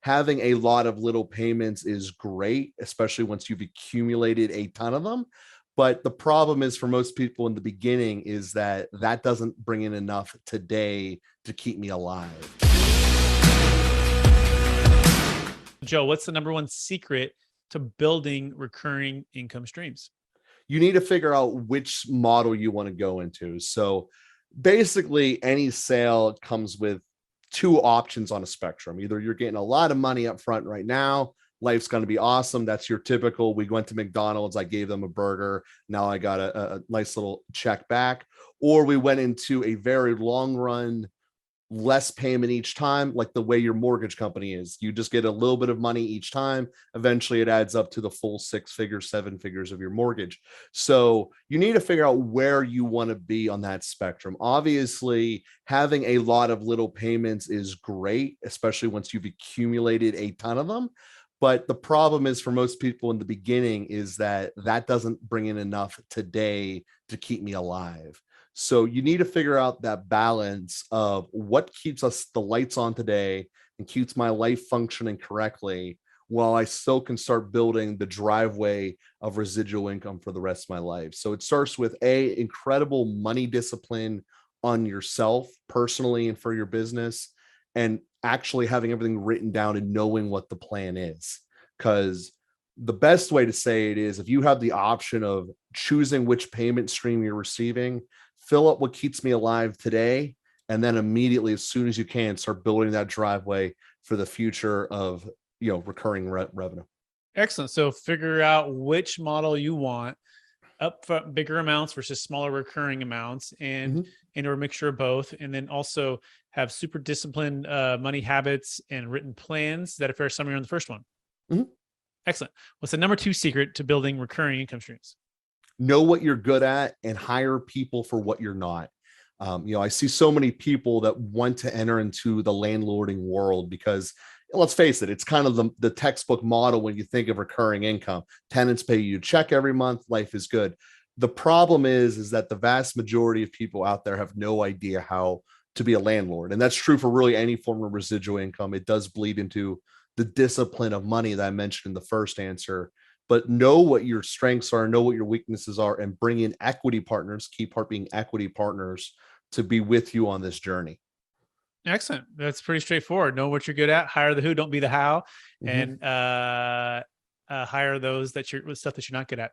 having a lot of little payments is great, especially once you've accumulated a ton of them. But the problem is for most people in the beginning is that doesn't bring in enough today to keep me alive. Joe, what's the number one secret to building recurring income streams? You need to figure out which model you want to go into. So basically, any sale comes with two options on a spectrum. Either you're getting a lot of money up front right now, life's going to be awesome. That's your typical, we went to McDonald's, I gave them a burger, now I got a nice little check back. Or we went into a very long run, less payment each time, like the way your mortgage company is. You just get a little bit of money each time. Eventually it adds up to the full 6 figures, 7 figures of your mortgage. So you need to figure out where you want to be on that spectrum. Obviously, having a lot of little payments is great, especially once you've accumulated a ton of them. But the problem is for most people in the beginning is that doesn't bring in enough today to keep me alive. So you need to figure out that balance of what keeps us the lights on today and keeps my life functioning correctly while I still can start building the driveway of residual income for the rest of my life. So it starts with incredible money discipline on yourself personally and for your business, and actually having everything written down and knowing what the plan is. Because the best way to say it is, if you have the option of choosing which payment stream you're receiving, fill up what keeps me alive today, and then immediately, as soon as you can, start building that driveway for the future of recurring revenue. Excellent. So figure out which model you want, upfront bigger amounts versus smaller recurring amounts, and or a mixture of both. And then also have super disciplined money habits and written plans that are fair summary on the first one. Excellent. What's the number 2 secret to building recurring income streams? Know what you're good at and hire people for what you're not. I see so many people that want to enter into the landlording world because, let's face it, it's kind of the textbook model when you think of recurring income. Tenants pay you a check every month, life is good. The problem is that the vast majority of people out there have no idea how to be a landlord. And that's true for really any form of residual income. It does bleed into the discipline of money that I mentioned in the first answer. But know what your strengths are, know what your weaknesses are, and bring in equity partners, key part being equity partners, to be with you on this journey. Excellent. That's pretty straightforward. Know what you're good at, hire the who, don't be the how, and hire those stuff that you're not good at.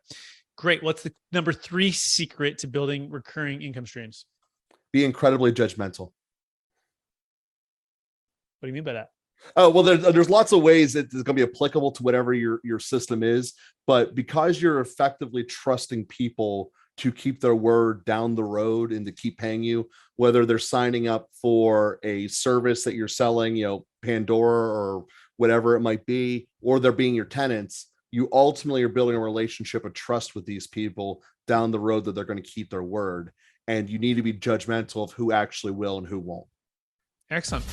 Great. What's the number 3 secret to building recurring income streams? Be incredibly judgmental. What do you mean by that? Oh, well, there's lots of ways that it's going to be applicable to whatever your system is. But because you're effectively trusting people to keep their word down the road and to keep paying you, whether they're signing up for a service that you're selling, Pandora or whatever it might be, or they're being your tenants, you ultimately are building a relationship of trust with these people down the road that they're going to keep their word. And you need to be judgmental of who actually will and who won't. Excellent.